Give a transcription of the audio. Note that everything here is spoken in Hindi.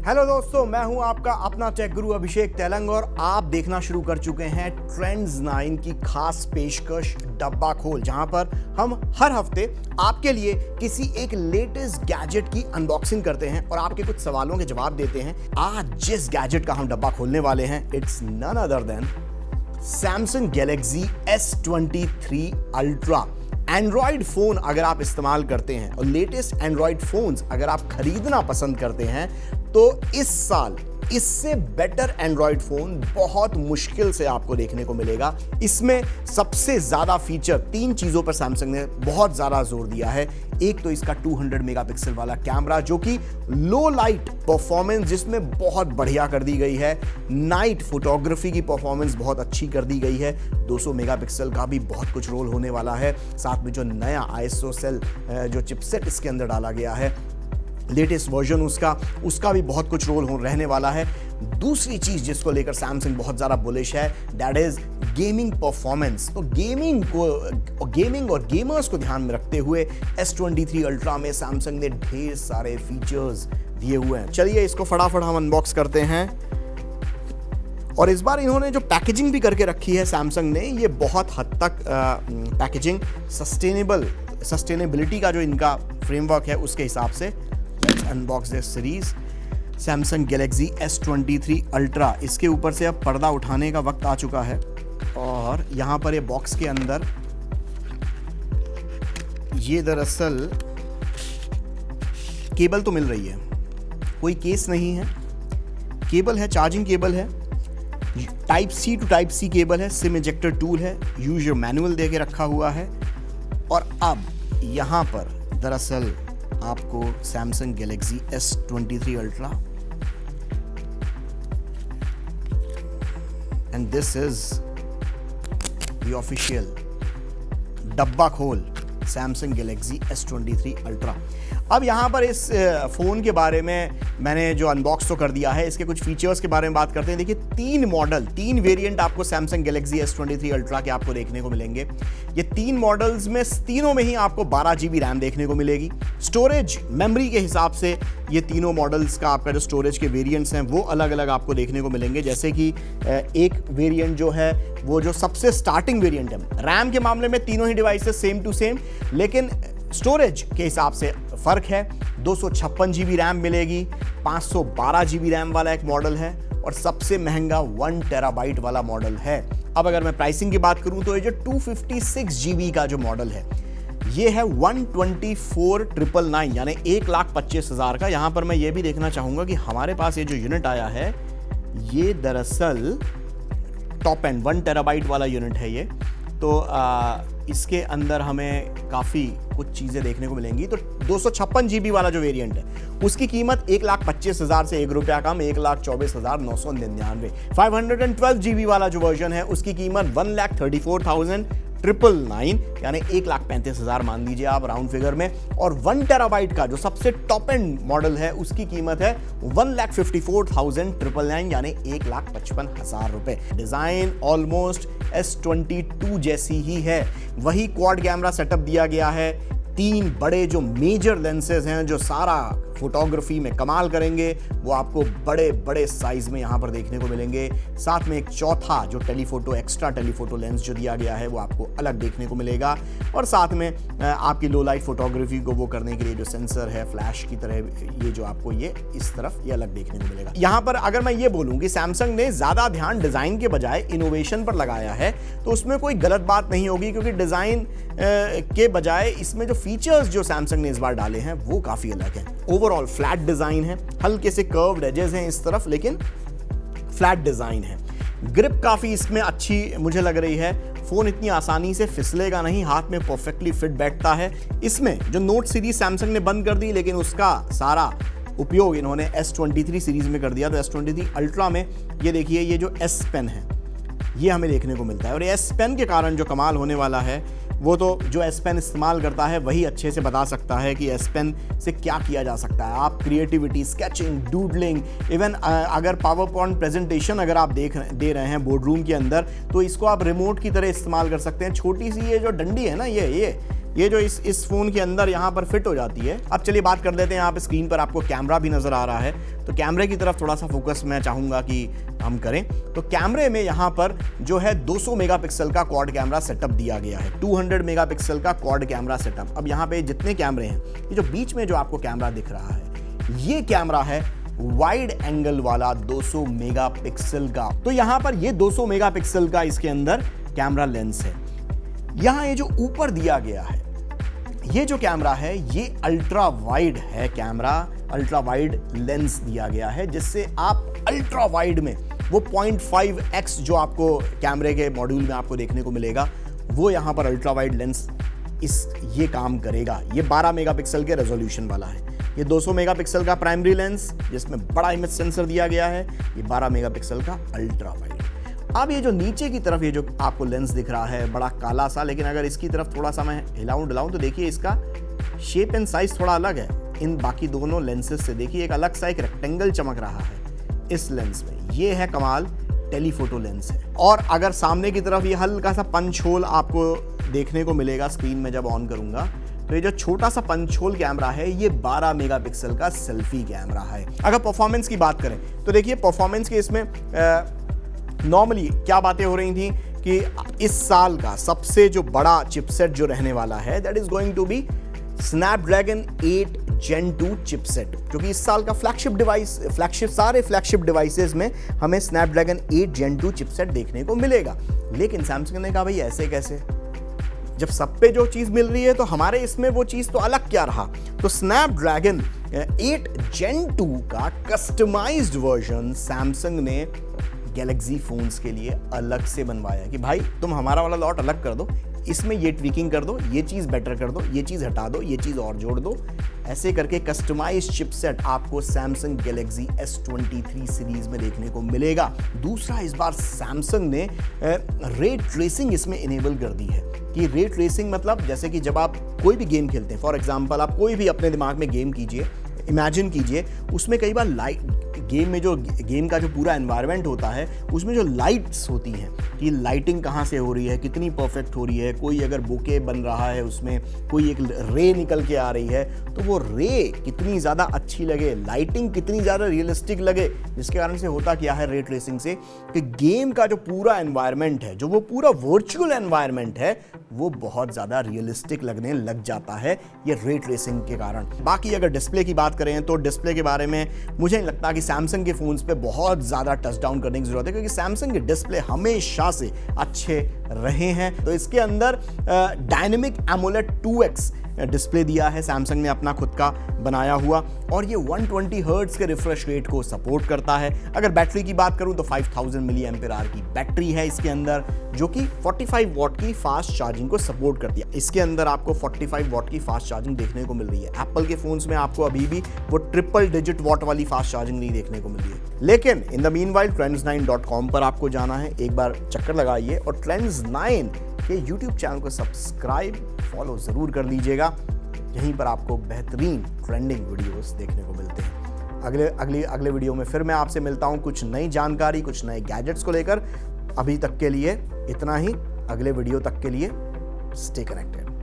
हेलो दोस्तों, मैं हूं आपका अपना टेक गुरु अभिषेक तेलंग और आप देखना शुरू कर चुके हैं ट्रेंड्स 9 की खास पेशकश डब्बा खोल, जहां पर हम हर हफ्ते आपके लिए किसी एक लेटेस्ट गैजेट की अनबॉक्सिंग करते हैं और आपके कुछ सवालों के जवाब देते हैं। आज जिस गैजेट का हम डब्बा खोलने वाले हैं, it's none other than Samsung Galaxy S23 ultra. Android phone अगर आप इस्तेमाल करते हैं और लेटेस्ट एंड्रॉयड फोन्स अगर आप खरीदना पसंद करते हैं, तो इस साल इससे बेटर एंड्रॉयड फोन बहुत मुश्किल से आपको देखने को मिलेगा। इसमें सबसे ज्यादा फीचर 3 चीजों पर सैमसंग ने बहुत ज्यादा जोर दिया है। एक तो इसका 200 मेगापिक्सल वाला कैमरा, जो कि लो लाइट परफॉर्मेंस जिसमें बहुत बढ़िया कर दी गई है। नाइट फोटोग्राफी की परफॉर्मेंस बहुत अच्छी कर दी गई है। 200 मेगापिक्सल का भी बहुत कुछ रोल होने वाला है। साथ में जो नया ISO सेल जो चिपसेट इसके अंदर डाला गया है, लेटेस्ट वर्जन उसका भी बहुत कुछ रोल रहने वाला है। दूसरी चीज जिसको लेकर सैमसंग बहुत ज्यादा बुलिश है, दैट इज गेमिंग परफॉर्मेंस। तो गेमिंग और गेमर्स को ध्यान में रखते हुए S23 अल्ट्रा में सैमसंग ने ढेर सारे फीचर्स दिए हुए हैं। चलिए इसको फटाफट हम अनबॉक्स करते हैं। और इस बार इन्होंने जो पैकेजिंग भी करके रखी है सैमसंग ने, ये बहुत हद तक पैकेजिंग सस्टेनेबिलिटी का जो इनका फ्रेमवर्क है उसके हिसाब से। Unbox this series Samsung Galaxy S23 ultra. इसके ऊपर से अब पर्दा उठाने का वक्त आ चुका है और यहाँ पर ये बॉक्स के अंदर ये दरअसल केबल तो मिल रही है, कोई केस नहीं है। केबल है, चार्जिंग केबल है, type C to type C cable है, सिम इजेक्टर टूल है, यूजर मैनुअल दे के रखा हुआ है। और अब यहाँ पर दरअसल आपको Samsung Galaxy S23 ultra and this is the official डब्बा खोल सैमसंग गैलेक्सी S23 अल्ट्रा। अब यहाँ पर इस फ़ोन के बारे में मैंने जो अनबॉक्स तो कर दिया है, इसके कुछ फीचर्स के बारे में बात करते हैं। देखिए 3 वेरिएंट आपको सैमसंग गैलेक्सी S23 अल्ट्रा के आपको देखने को मिलेंगे। ये 3 मॉडल्स में तीनों में ही आपको 12 GB रैम देखने को मिलेगी। स्टोरेज मेमोरी के हिसाब से ये तीनों मॉडल्स का आपका जो स्टोरेज के वेरिएंट्स हैं वो अलग अलग आपको देखने को मिलेंगे। जैसे कि एक वेरिएंट जो है वो जो सबसे स्टार्टिंग वेरिएंट है, रैम के मामले में तीनों ही डिवाइसेस सेम टू सेम, लेकिन स्टोरेज के हिसाब से फर्क है। 256 GB रैम मिलेगी, 512 GB रैम वाला एक मॉडल है और सबसे महंगा 1 टेराबाइट वाला मॉडल है। अब अगर मैं प्राइसिंग की बात करूं तो ये जो 256 GB का जो मॉडल है ये है 124,999 यानी 1,25,000 का। यहां पर मैं ये भी देखना चाहूंगा कि हमारे पास ये जो यूनिट आया है ये दरअसल टॉप एंड 1 टेराबाइट वाला यूनिट है ये। तो इसके अंदर हमें काफ़ी कुछ चीज़ें देखने को मिलेंगी। तो 256 GB वाला जो वेरिएंट है उसकी कीमत 1,25,000 से 1 रुपया कम, 1,24,999। 512 GB वाला जो वर्जन है उसकी कीमत 1,34,999 यानी 1,35,000 मान लीजिए आप राउंड फिगर में। और 1 टेराबाइट का जो सबसे टॉप एंड मॉडल है उसकी कीमत है 1,54,999 यानी 1,55,000 रुपए। डिजाइन ऑलमोस्ट S22 जैसी ही है। वही क्वाड कैमरा सेटअप दिया गया है। 3 बड़े जो मेजर लेंसेज हैं जो सारा फोटोग्राफी में कमाल करेंगे वो आपको बड़े बड़े साइज में यहाँ पर देखने को मिलेंगे। साथ में एक चौथा जो एक्स्ट्रा टेलीफोटो लेंस जो दिया गया है वो आपको अलग देखने को मिलेगा। और साथ में आपकी लो लाइट फोटोग्राफी को वो करने के लिए जो सेंसर है फ्लैश की तरह, ये जो आपको ये इस तरफ ये अलग देखने को मिलेगा। यहाँ पर अगर मैं ये बोलूँ कि सैमसंग ने ज्यादा ध्यान डिजाइन के बजाय इनोवेशन पर लगाया है तो उसमें कोई गलत बात नहीं होगी, क्योंकि डिजाइन के बजाय इसमें जो फीचर्स जो सैमसंग ने इस बार डाले हैं वो काफी अलग हैं। ओवरऑल फ्लैट डिजाइन है, हल्के से कर्व्ड एजेस हैं इस तरफ, लेकिन फ्लैट डिजाइन है। ग्रिप काफी इसमें अच्छी मुझे लग रही है। फोन इतनी आसानी से फिसलेगा नहीं, हाथ में परफेक्टली फिट बैठता है। इसमें जो नोट सीरीज सैमसंग ने बंद कर दी, लेकिन उसका सारा उपयोग इन्होंने S23 सीरीज में कर दिया। तो S23 अल्ट्रा में ये देखिए, ये जो S पेन है ये हमें देखने को मिलता है। और S पेन के कारण जो कमाल होने वाला है वो तो जो S पेन इस्तेमाल करता है वही अच्छे से बता सकता है कि S पेन से क्या किया जा सकता है। आप क्रिएटिविटी, स्केचिंग, डूडलिंग, इवन अगर पावर पॉइंट प्रेजेंटेशन अगर आप दे रहे हैं बोर्ड रूम के अंदर, तो इसको आप रिमोट की तरह इस्तेमाल कर सकते हैं। छोटी सी ये जो डंडी है ना, ये ये जो इस फोन के अंदर यहाँ पर फिट हो जाती है। अब चलिए बात कर लेते हैं, यहाँ पे स्क्रीन पर आपको कैमरा भी नजर आ रहा है, तो कैमरे की तरफ थोड़ा सा फोकस मैं चाहूंगा कि हम करें। तो कैमरे में यहाँ पर जो है 200 मेगापिक्सल का क्वाड कैमरा सेटअप दिया गया है, 200 मेगापिक्सल का क्वाड कैमरा सेटअप। अब यहाँ पे जितने कैमरे हैं, ये जो बीच में जो आपको कैमरा दिख रहा है, ये कैमरा है वाइड एंगल वाला 200 मेगापिक्सल का। तो यहां पर ये 200 मेगापिक्सल का इसके अंदर कैमरा लेंस है। यहां ये जो ऊपर दिया गया है, ये जो कैमरा है ये अल्ट्रा वाइड है कैमरा, अल्ट्रा वाइड लेंस दिया गया है, जिससे आप अल्ट्रा वाइड में वो 0.5x जो आपको कैमरे के मॉड्यूल में आपको देखने को मिलेगा, वो यहां पर अल्ट्रा वाइड लेंस ये काम करेगा। ये 12 मेगापिक्सल के रेजोल्यूशन वाला है। ये 200 मेगापिक्सल का प्राइमरी लेंस जिसमें बड़ा इमेज सेंसर दिया गया है, ये 12 मेगापिक्सल का अल्ट्रा वाइड। अब ये जो नीचे की तरफ ये जो आपको लेंस दिख रहा है बड़ा काला सा, लेकिन अगर इसकी तरफ थोड़ा सा मैं हिलाऊं डुलाऊं तो देखिए इसका शेप एंड साइज थोड़ा अलग है इन बाकी दोनों लेंसेज से। देखिए एक अलग सा एक रेक्टेंगल चमक रहा है इस लेंस में। ये है कमाल, टेलीफोटो लेंस है। और अगर सामने की तरफ ये हल्का सा पंच होल आपको देखने को मिलेगा स्क्रीन में जब ऑन करूंगा, तो ये जो छोटा सा पंच होल कैमरा है ये 12 मेगापिक्सल का सेल्फी कैमरा है। अगर परफॉर्मेंस की बात करें तो देखिए परफॉर्मेंस के इसमें नॉर्मली क्या बातें हो रही थी कि इस साल का सबसे जो बड़ा चिपसेट जो रहने वाला है that is going to be Snapdragon 8 Gen 2 chipset, जो कि इस साल का सारे फ्लैगशिप डिवाइसेस में हमें स्नैपड्रैगन 8 Gen 2 चिपसेट देखने को मिलेगा। लेकिन सैमसंग ने कहा भाई ऐसे कैसे, जब सब पे जो चीज मिल रही है तो हमारे इसमें वो चीज तो अलग क्या रहा। तो स्नैपड्रैगन 8 Gen 2 का कस्टमाइज्ड वर्जन सैमसंग ने गैलेक्सी फोन्स के लिए अलग से बनवाया कि भाई तुम हमारा वाला लॉट अलग कर दो, इसमें ये ट्विकिंग कर दो, ये चीज बेटर कर दो, ये चीज हटा दो, ये चीज और जोड़ दो। ऐसे करके कस्टमाइज्ड चिपसेट आपको सैमसंग गैलेक्सी S23 सीरीज में देखने को मिलेगा। दूसरा, इस बार सैमसंग ने रे ट्रेसिंग इसमें इनेबल कर दी है कि रे ट्रेसिंग मतलब जैसे कि जब आप कोई भी गेम खेलते हैं, फॉर एग्जांपल आप कोई भी अपने दिमाग में गेम कीजिए, इमेजिन कीजिए, उसमें कई बार गेम में जो गेम का जो पूरा एनवायरनमेंट होता है उसमें जो लाइट्स होती हैं कि लाइटिंग कहाँ से हो रही है, कितनी परफेक्ट हो रही है, कोई अगर बुके बन रहा है उसमें कोई एक रे निकल के आ रही है तो वो रे कितनी ज़्यादा अच्छी लगे, लाइटिंग कितनी ज़्यादा रियलिस्टिक लगे, जिसके कारण से होता क्या है रे ट्रेसिंग से कि गेम का जो पूरा एनवायरनमेंट है, जो वो पूरा वर्चुअल एनवायरनमेंट है, वो बहुत ज़्यादा रियलिस्टिक लगने लग जाता है ये रे ट्रेसिंग के कारण। बाकी अगर डिस्प्ले की बात करें तो डिस्प्ले के बारे में मुझे नहीं लगता कि सैमसंग के फोन्स पे बहुत ज़्यादा टच डाउन करने की जरूरत है, क्योंकि सैमसंग के डिस्प्ले हमेशा से अच्छे रहे हैं। तो इसके अंदर डायनेमिक एमोलेड 2x डिस्प्ले दिया है सैमसंग ने अपना खुद का बनाया हुआ, और ये 120 हर्ट्ज के रिफ्रेश रेट को सपोर्ट करता है। अगर बैटरी की बात करूं तो 5000 मिली एम्पीयर आवर की बैटरी है इसके अंदर, जो कि 45 वॉट की फास्ट चार्जिंग को सपोर्ट करती है। इसके अंदर आपको 45 वॉट की फास्ट चार्जिंग देखने को मिल रही है। एप्पल के फोन्स में आपको अभी भी वो ट्रिपल डिजिट वॉट वाली फास्ट चार्जिंग नहीं देखने को मिल रही है। लेकिन इन द मीनवाइल trends9.com पर आपको जाना है, एक बार चक्कर लगाइए और Trends9 के YouTube चैनल को सब्सक्राइब फॉलो जरूर कर लीजिएगा। यहीं पर आपको बेहतरीन ट्रेंडिंग वीडियोस देखने को मिलते हैं। अगले वीडियो में फिर मैं आपसे मिलता हूं कुछ नई जानकारी, कुछ नए गैजेट्स को लेकर। अभी तक के लिए इतना ही। अगले वीडियो तक के लिए स्टे कनेक्टेड।